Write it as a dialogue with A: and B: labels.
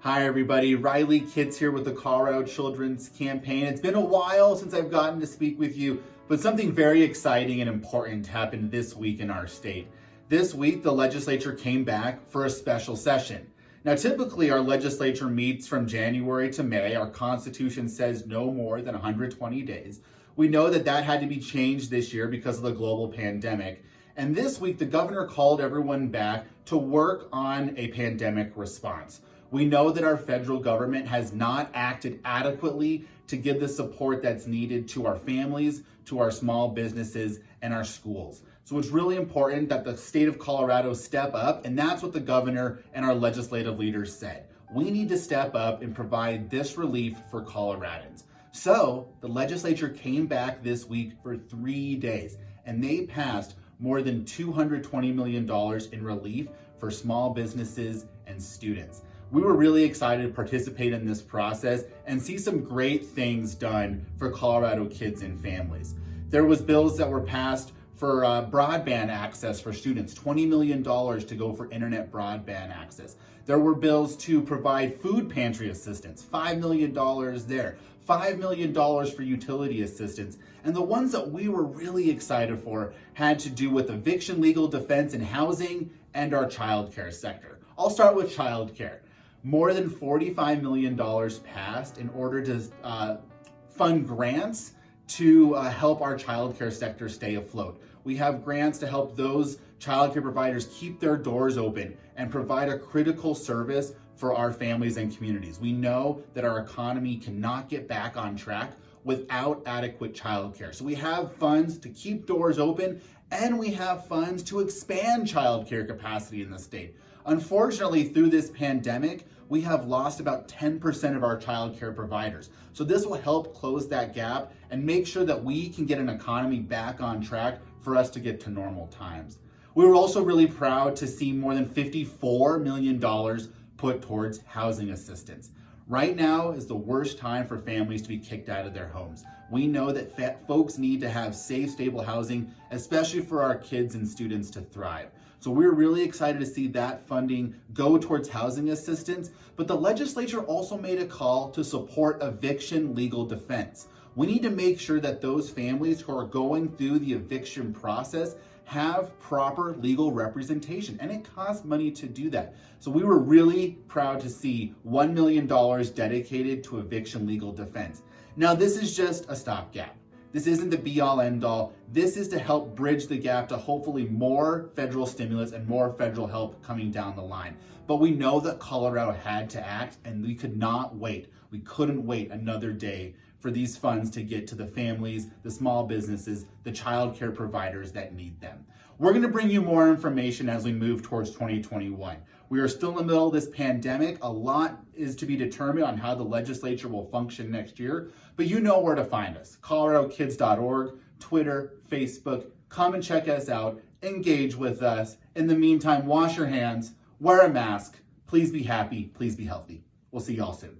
A: Hi everybody, Riley Kitts here with the Colorado Children's Campaign. It's been a while since I've gotten to speak with you, but something very exciting and important happened this week in our state. This week, the legislature came back for a special session. Now, typically our legislature meets from January to May. Our Constitution says no more than 120 days. We know that had to be changed this year because of the global pandemic. And this week, the governor called everyone back to work on a pandemic response. We know that our federal government has not acted adequately to give the support that's needed to our families, to our small businesses, and our schools. So it's really important that the state of Colorado step up, and that's what the governor and our legislative leaders said. We need to step up and provide this relief for Coloradans. So the legislature came back this week for 3 days, and they passed more than $220 million in relief for small businesses and students. We were really excited to participate in this process and see some great things done for Colorado kids and families. There was bills that were passed for broadband access for students, $20 million to go for internet broadband access. There were bills to provide food pantry assistance, $5 million there, $5 million for utility assistance. And the ones that we were really excited for had to do with eviction legal defense and housing and our childcare sector. I'll start with childcare. More than $45 million passed in order to fund grants to help our childcare sector stay afloat. We have grants to help those childcare providers keep their doors open and provide a critical service for our families and communities. We know that our economy cannot get back on track without adequate childcare. So we have funds to keep doors open, and we have funds to expand childcare capacity in the state. Unfortunately, through this pandemic, we have lost about 10% of our childcare providers. So this will help close that gap and make sure that we can get an economy back on track for us to get to normal times. We were also really proud to see more than $54 million put towards housing assistance. Right now is the worst time for families to be kicked out of their homes. We know that folks need to have safe, stable housing, especially for our kids and students to thrive. So we're really excited to see that funding go towards housing assistance, but the legislature also made a call to support eviction legal defense. We need to make sure that those families who are going through the eviction process have proper legal representation, and it costs money to do that. So we were really proud to see $1 million dedicated to eviction legal defense. Now, this is just a stopgap. This isn't the be-all, end-all. This is to help bridge the gap to hopefully more federal stimulus and more federal help coming down the line. But we know that Colorado had to act, and we could not wait. We couldn't wait another day for these funds to get to the families, the small businesses, the childcare providers that need them. We're going to bring you more information as we move towards 2021. We are still in the middle of this pandemic. A lot is to be determined on how the legislature will function next year, but you know where to find us. coloradokids.org, Twitter, Facebook. Come and check us out. Engage with us. In the meantime, wash your hands, wear a mask. Please be happy. Please be healthy. We'll see y'all soon.